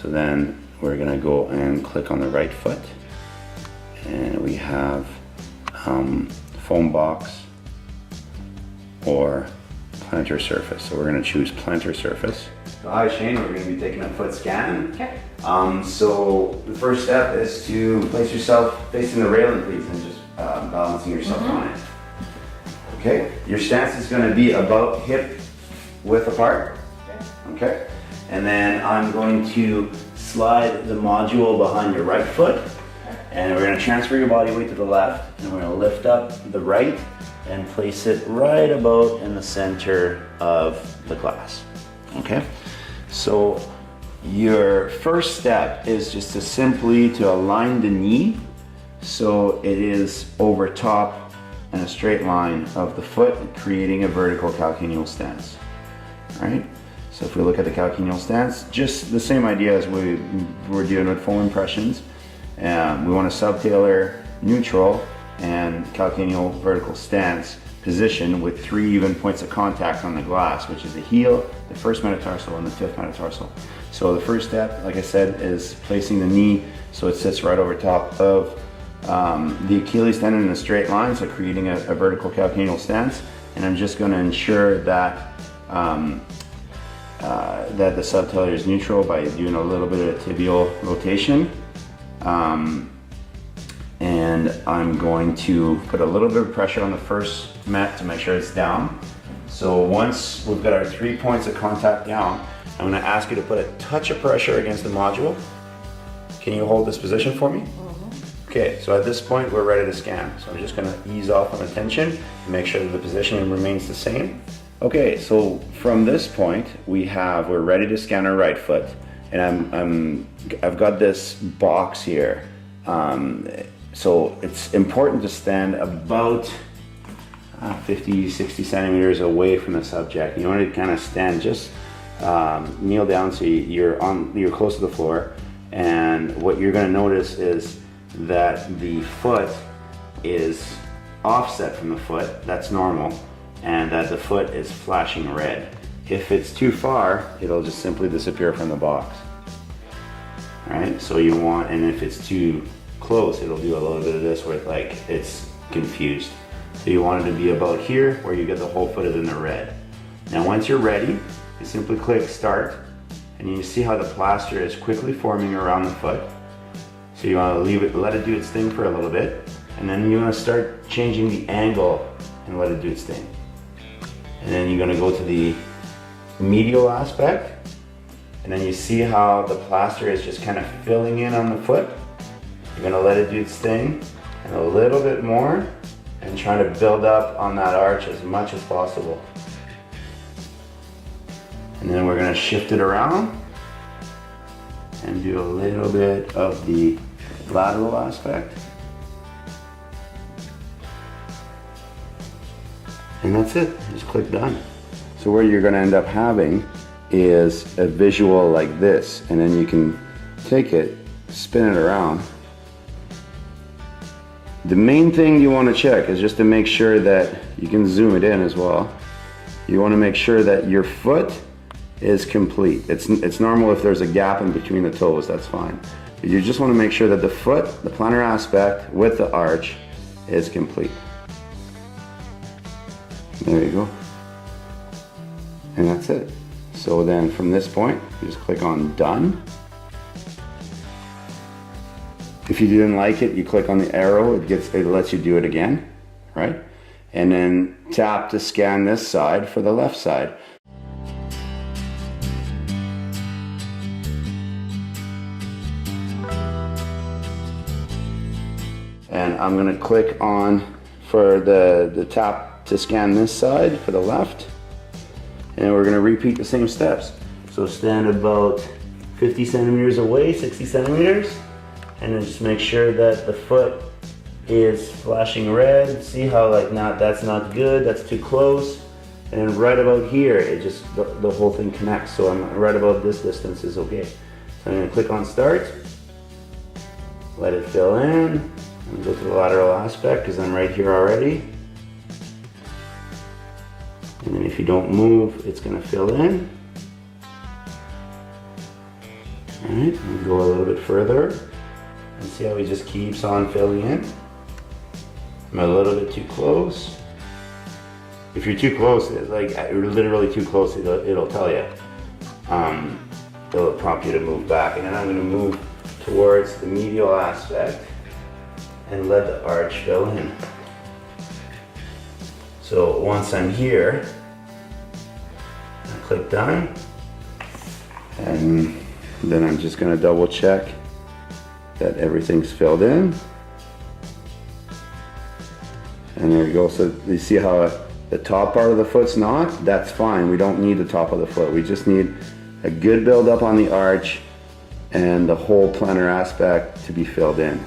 So then we're gonna go and click on the right foot, and we have foam box or plantar surface. So we're gonna choose plantar surface. So hi Shane, we're gonna be taking a foot scan. Okay. So the first step is to place yourself facing the railing, please, and just balancing yourself on it. Okay, your stance is gonna be about hip width apart. Okay, and then I'm going to slide the module behind your right foot, and we're going to transfer your body weight to the left, and we're going to lift up the right and place it right about in the center of the class. Okay, so your first step is just to simply to align the knee so it is over top in a straight line of the foot, creating a vertical calcaneal stance. All right. So if we look at the calcaneal stance, just the same idea as we were doing with foam impressions. We want to subtalar, neutral, and calcaneal vertical stance position with 3 even points of contact on the glass, which is the heel, the first metatarsal, and the fifth metatarsal. So the first step, like I said, is placing the knee so it sits right over top of the Achilles tendon in a straight line, so creating a vertical calcaneal stance. And I'm just going to ensure that that the subtalar is neutral by doing a little bit of tibial rotation. And I'm going to put a little bit of pressure on the first mat to make sure it's down. So once we've got our 3 points of contact down, I'm going to ask you to put a touch of pressure against the module. Can you hold this position for me? Okay, so at this point we're ready to scan. So I'm just going to ease off on the tension and make sure that the position remains the same. Okay, so from this point we're ready to scan our right foot, and I've got this box here. So it's important to stand about 50-60 centimeters away from the subject. You want to kind of stand, just kneel down so you're close to the floor. And what you're going to notice is that the foot is offset from the foot. That's normal. And that the foot is flashing red. If it's too far, it'll just simply disappear from the box. All right, so you want, and if it's too close, it'll do a little bit of this where it's confused. So you want it to be about here where you get the whole foot is in the red. Now once you're ready, you simply click start, and you see how the plaster is quickly forming around the foot. So you want to let it do its thing for a little bit, and then you want to start changing the angle and let it do its thing. And then you're going to go to the medial aspect, and then you see how the plaster is just kind of filling in on the foot. You're going to let it do its thing, and a little bit more, and try to build up on that arch as much as possible. And then we're going to shift it around and do a little bit of the lateral aspect. And that's it, just click done. So what you're gonna end up having is a visual like this, and then you can take it, spin it around. The main thing you wanna check is just to make sure that, you can zoom it in as well. You wanna make sure that your foot is complete. It's normal if there's a gap in between the toes, that's fine. But you just wanna make sure that the foot, the plantar aspect with the arch is complete. There you go. And that's it. So then from this point, you just click on done. If you didn't like it, you click on the arrow, it lets you do it again, right? And then tap to scan this side for the left side. And I'm gonna click on for the tap to scan this side for the left, and we're going to repeat the same steps. So stand about 50 centimeters away, 60 centimeters, and then just make sure that the foot is flashing red. See how that's not good, that's too close. And then right about here, it just, the whole thing connects. So I'm right about this distance is okay. So I'm going to click on start, let it fill in, and go to the lateral aspect because I'm right here already. And then if you don't move, it's going to fill in. All right, we'll go a little bit further and see how he just keeps on filling in. I'm a little bit too close. If you're too close, like you're literally too close, it'll tell you. It'll prompt you to move back. And then I'm going to move towards the medial aspect and let the arch fill in. So once I'm here, I click done. And then I'm just going to double check that everything's filled in. And there we go. So you see how the top part of the foot's not? That's fine. We don't need the top of the foot. We just need a good build up on the arch and the whole plantar aspect to be filled in.